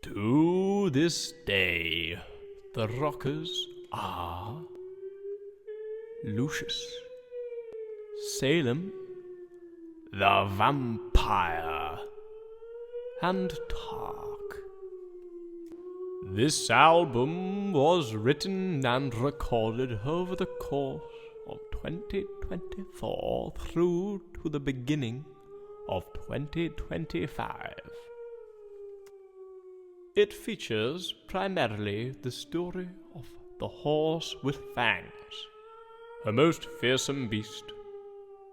To this day, the rockers are Lucius, Salem, the vampire, and Tark. This album was written and recorded over the course of 2024 through to the beginning of 2025. It features primarily the story of the horse with fangs, a most fearsome beast,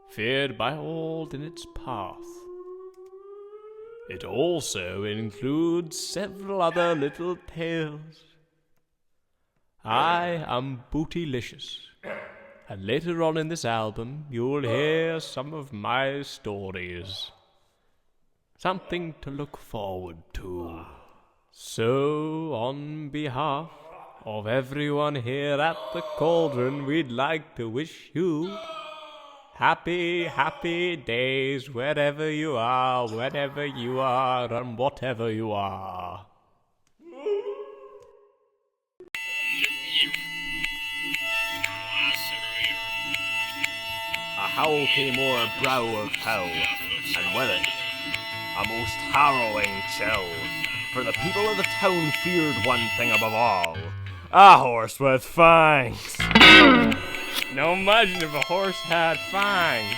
feared by all in its path. It also includes several other little tales. I am Bootylicious, and later on in this album you'll hear some of my stories. Something to look forward to. So, on behalf of everyone here at the Cauldron, we'd like to wish you happy days wherever you are, whenever you are, and whatever you are. A howl came o'er a brow of hell, and with it, a most harrowing chill. For the people of the town feared one thing above all: a horse with fangs. Now imagine if a horse had fangs,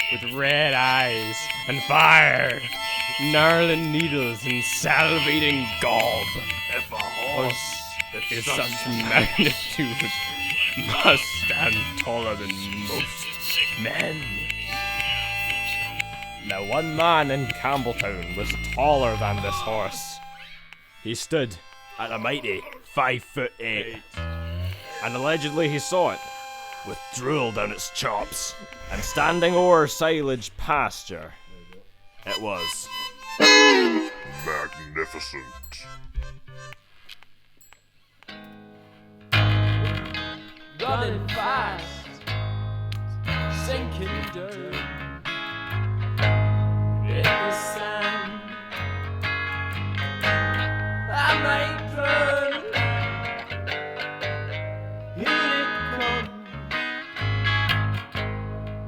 with red eyes and fire, gnarling needles and salivating gob. If a horse is such magnitude, must stand taller than most men. Now one man in Campbelltown was taller than this horse. He stood at a mighty 5'8", and allegedly he saw it, with drool down its chops, and standing o'er silage pasture. It was magnificent. Running fast, sinking dirt in the sand. I might drown. Here it comes,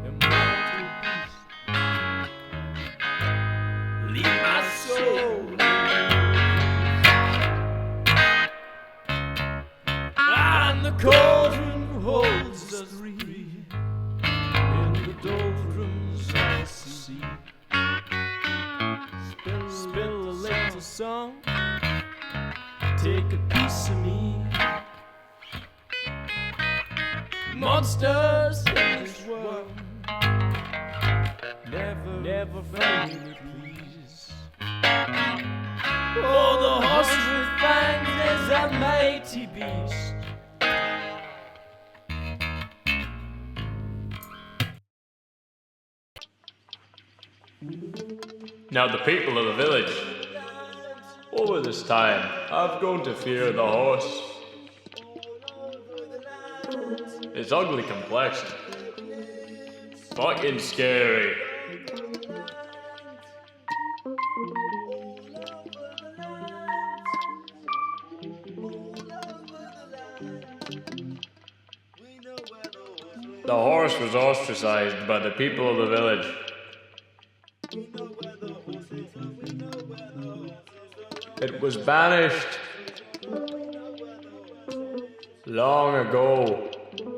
immortal beast. Leave my soul. And the cauldron holds us three in the doldrums of the sea. Spill a little song, take a piece of me. Monsters in this world never find me, please. Oh, the horse with fangs is a mighty beast. Now the people of the village, over this time, have grown to fear the horse. It's ugly complexion. Fucking scary. The horse was ostracized by the people of the village. It was banished long ago.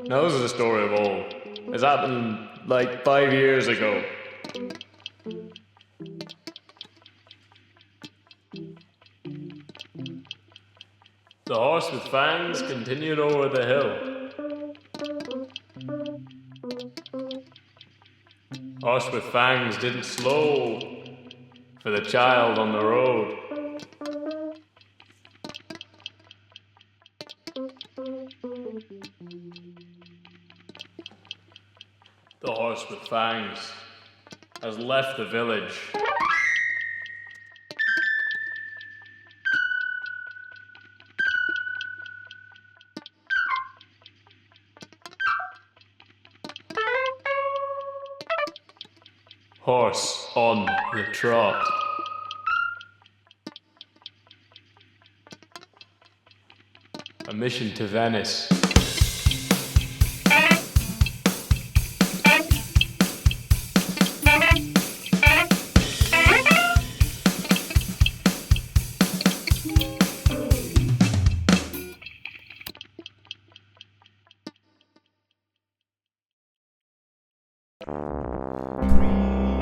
Now this is a story of old. It's happened like 5 years ago. The horse with fangs continued over the hill. Horse with fangs didn't slow for the child on the road. The horse with fangs has left the village. Horse on the trot. A mission to Venice.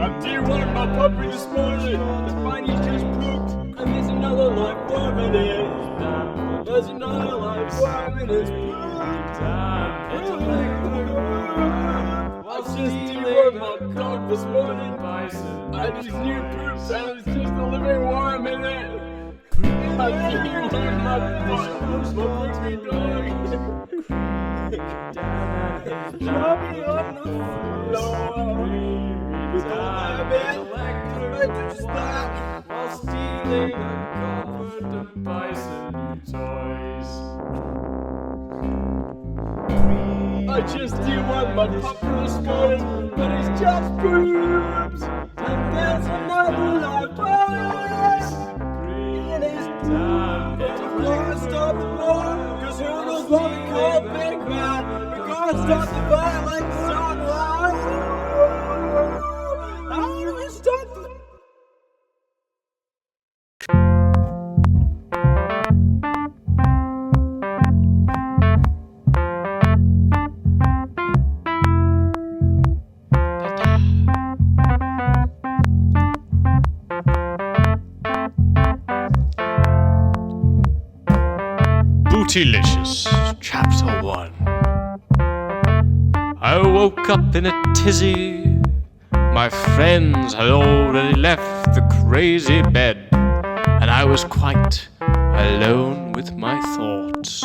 I'm Dewormer, my puppy this morning. The bunny just pooped, and there's another life worm in it. There's another life worm in his poop. It's a big poop. I just Dewormed my dog this morning, and his new poop, and it's just a living worm in it. I Dewormed my poopy dog. Mommy on the floor. While stealing a comfort and bison toys. I just Dewormed my puppy this morning, but he's just poops. And there's another life in his poop. We're gonna stop the war, cause who knows what we call Big Man. We're gonna stop the violent sunrise. I wanna stop the Bootylicious, Chapter 1. I woke up in a tizzy. My friends had already left the crazy bed, and I was quite alone with my thoughts.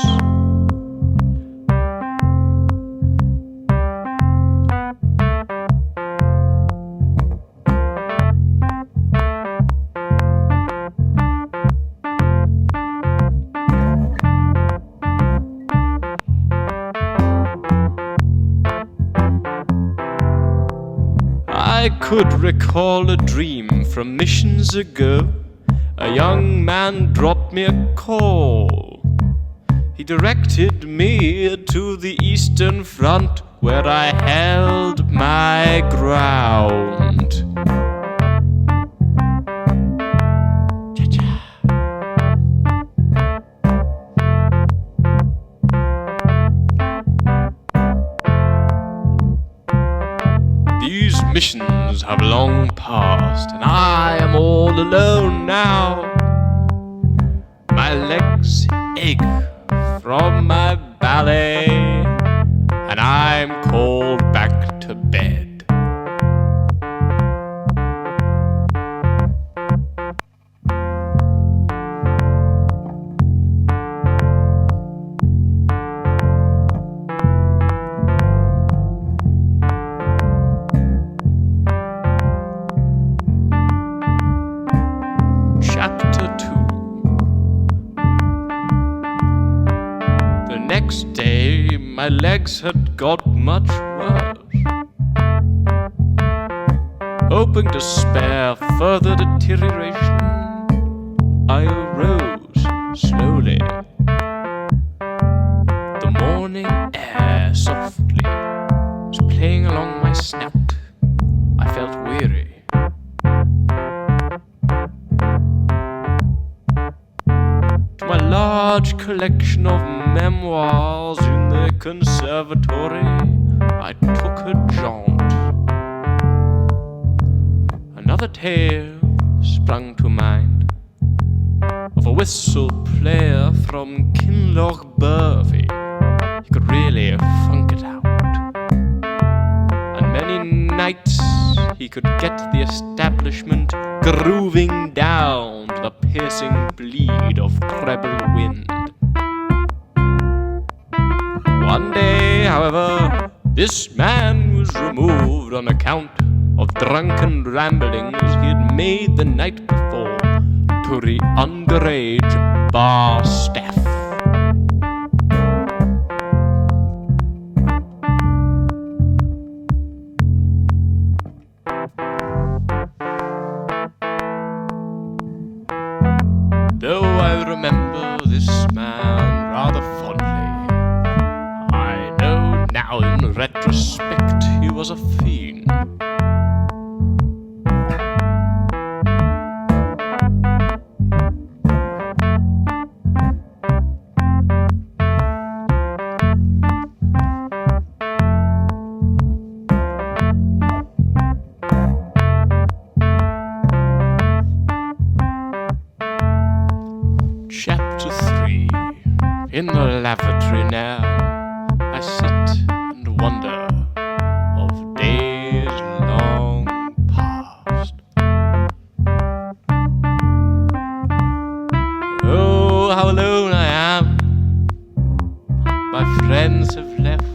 I could recall a dream from missions ago. A young man dropped me a call. He directed me to the Eastern Front, where I held my ground. These missions have long passed, and I am all alone now. My legs ache from my ballet, and I'm called back to bed. Chapter 2. The next day, my legs had got much worse. Hoping to spare further deterioration, I arose slowly. The morning air softly was playing along my snout. I felt weary. To my large collection of memoirs in the conservatory, I took a jaunt. Another tale sprung to mind of a whistle player from Kinloch Burvey. He could really funk it out. And many nights he could get the establishment grooving down to the piercing bleed of treble wind. One day, however, this man was removed on account of drunken ramblings he had made the night before to the underage bar staff. Though I remember this man rather fondly, Now in retrospect he was a fiend. Chapter 3. In the lavatory now I sit and wonder of days long past. Oh, how alone I am. My friends have left.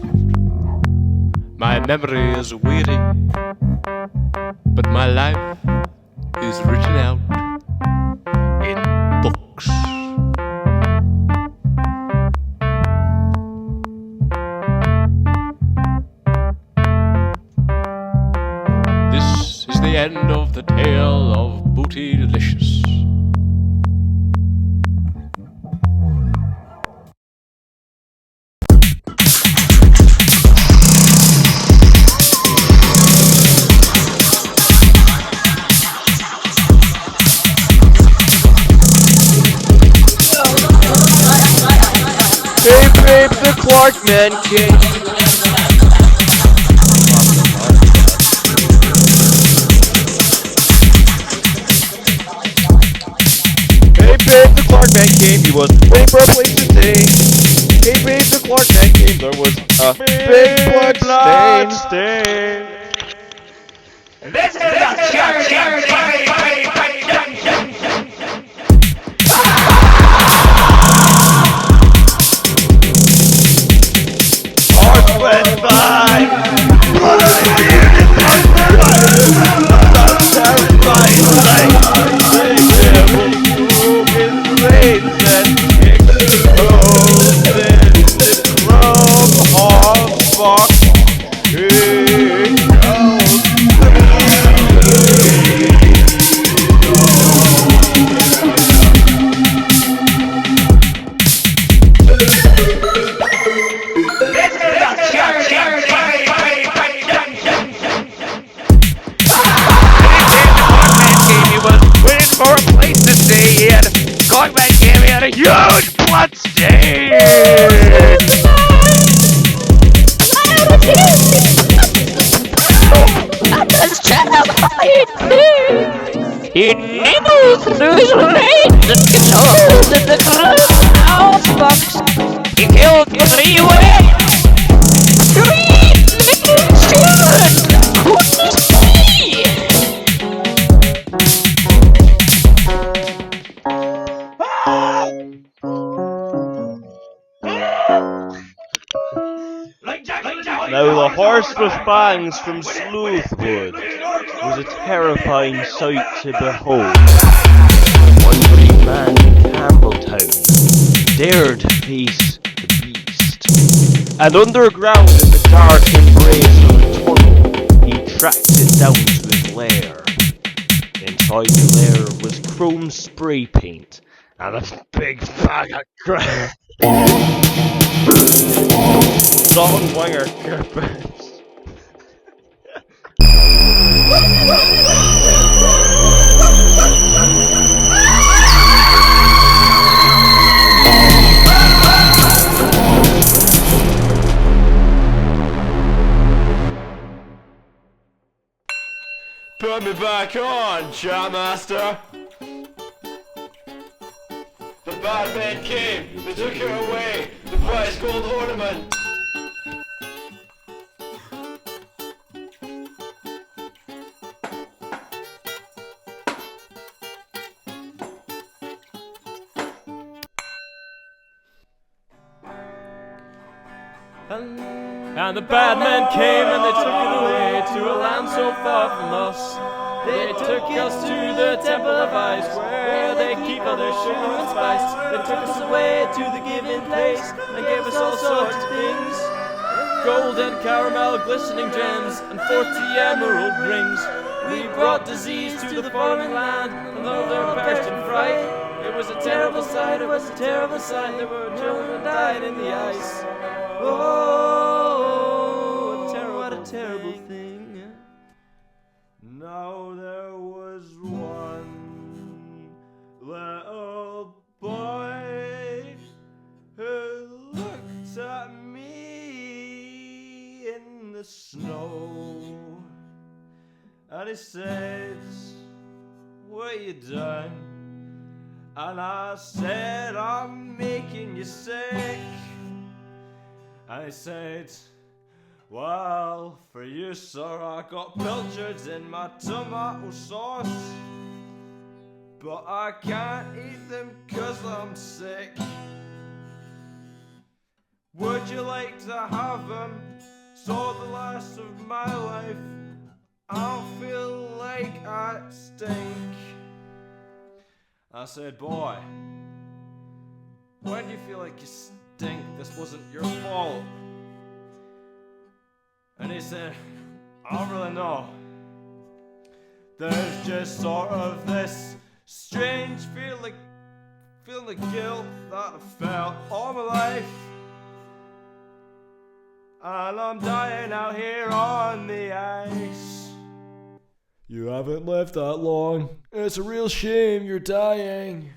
My memory is weary, but my life is written out in books. This is the end of the tale of Bootylicious. Hey babe, the Clark man came. Hey babe, the Clark man came. He was waiting for a place to stay. Hey babe, the Clark man came. There was a big blood stain. This is a church. Heart went by. Blood on the beard and terrifying sight. The devil threw his blades and kicked holes in the club hog box. King out. For a place to stay, he had a Cogman came, he had a huge blood stain! He nibbled through his veins and gets holes in the house box. He killed 3 women! 3 little children! Couldn't see! Now the horse with fangs from Sleuthwood was a terrifying sight to behold. One brave man in Campbelltown dared to face the beast, and underground in the dark embrace of a tunnel, he tracked it down to his lair. Inside the lair was chrome spray paint and a big bag of crap. Salt winger carpets. Put me back on, Charmaster. The bad men came, they took her away, the prize gold ornament. And the bad men came and they took it away to a land so far from us. They took us to the Temple of Ice, where they keep all their sugar and spice. They took us away to the given place and gave us all sorts of things. Gold and caramel, glistening gems, and 40 emerald rings. We brought disease to the foreign land, and though they perished in fright, it was a terrible sight, it was a terrible sight. There were children who died in the ice. Oh. a terrible thing. Now there was one little boy who looked at me in the snow, and he said, "What you done?" And I said, "I'm making you sick." And he said, "Well, for you, sir, I got pilchards in my tomato sauce, but I can't eat them 'cause I'm sick. Would you like to have them? So the last of my life, I'll feel like I stink." I said, "Boy, when do you feel like you stink? This wasn't your fault." And he said, "I don't really know. There's just sort of this strange feeling of guilt that I've felt all my life. And I'm dying out here on the ice." "You haven't lived that long. It's a real shame you're dying."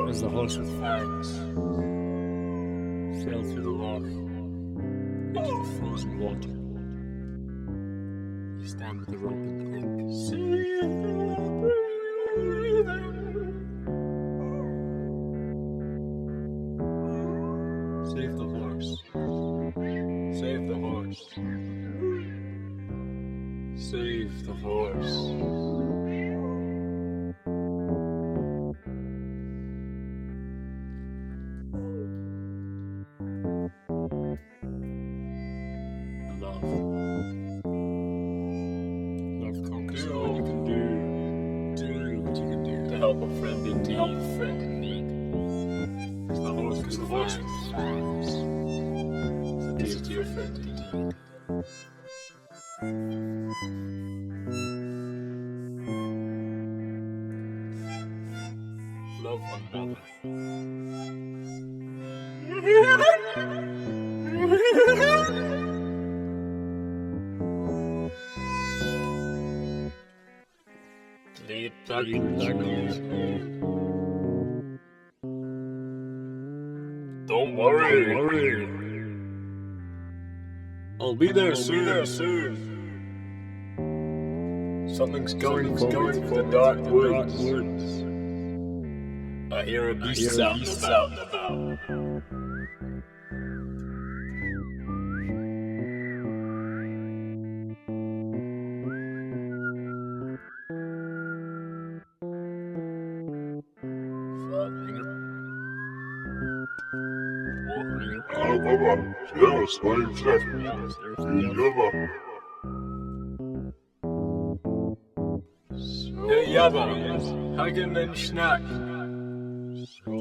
As the horse with fangs sailed through the loch into the frozen water, you stand with the rope and think, "See the breathing." Save the horse. Save the horse. Save the horse. Love. Love conquers all you can do. Do what you can do to help a friend in need. The horse with fangs. It's a dear friend indeed. Love one another. Lead back Don't worry. I'll be there soon. Something's going from the dark woods. I hear a beast out and about. Hey, Jabba, Hagen and Schnack. So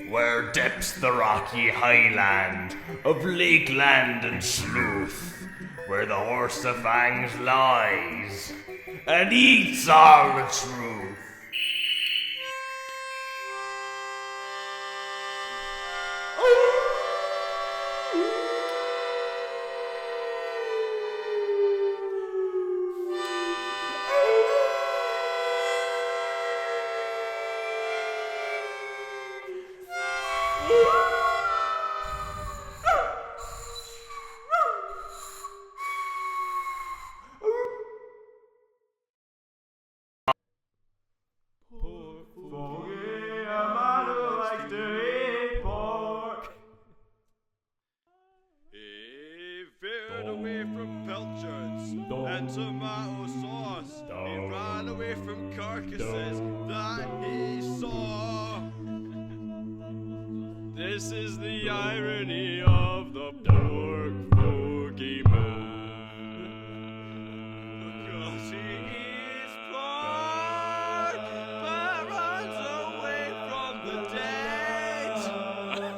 Where dips the rocky highland of lakeland and sleuth, where the horse of Fangs lies and eats all the truth. And tomato sauce. He ran away from carcasses that he saw. This is the irony of the pork Foagy man. Because he eats pork, but runs away from the dead.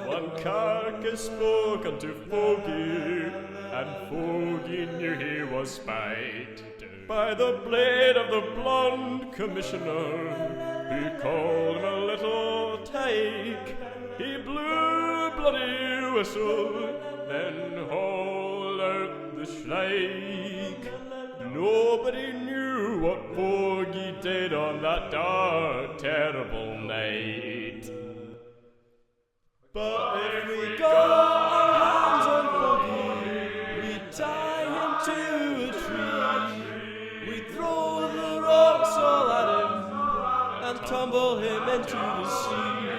One carcass spoke unto Foagy, and Foagy knew he was spied. By the blade of the blonde commissioner, he called him a little tyke. He blew a bloody whistle, then hauled out the shrike. Nobody knew what Foagy did on that dark, terrible night. But if we got our hands on Foagy, we'd tie him to a tree. We'd throw the rocks all at him and tumble him into the sea.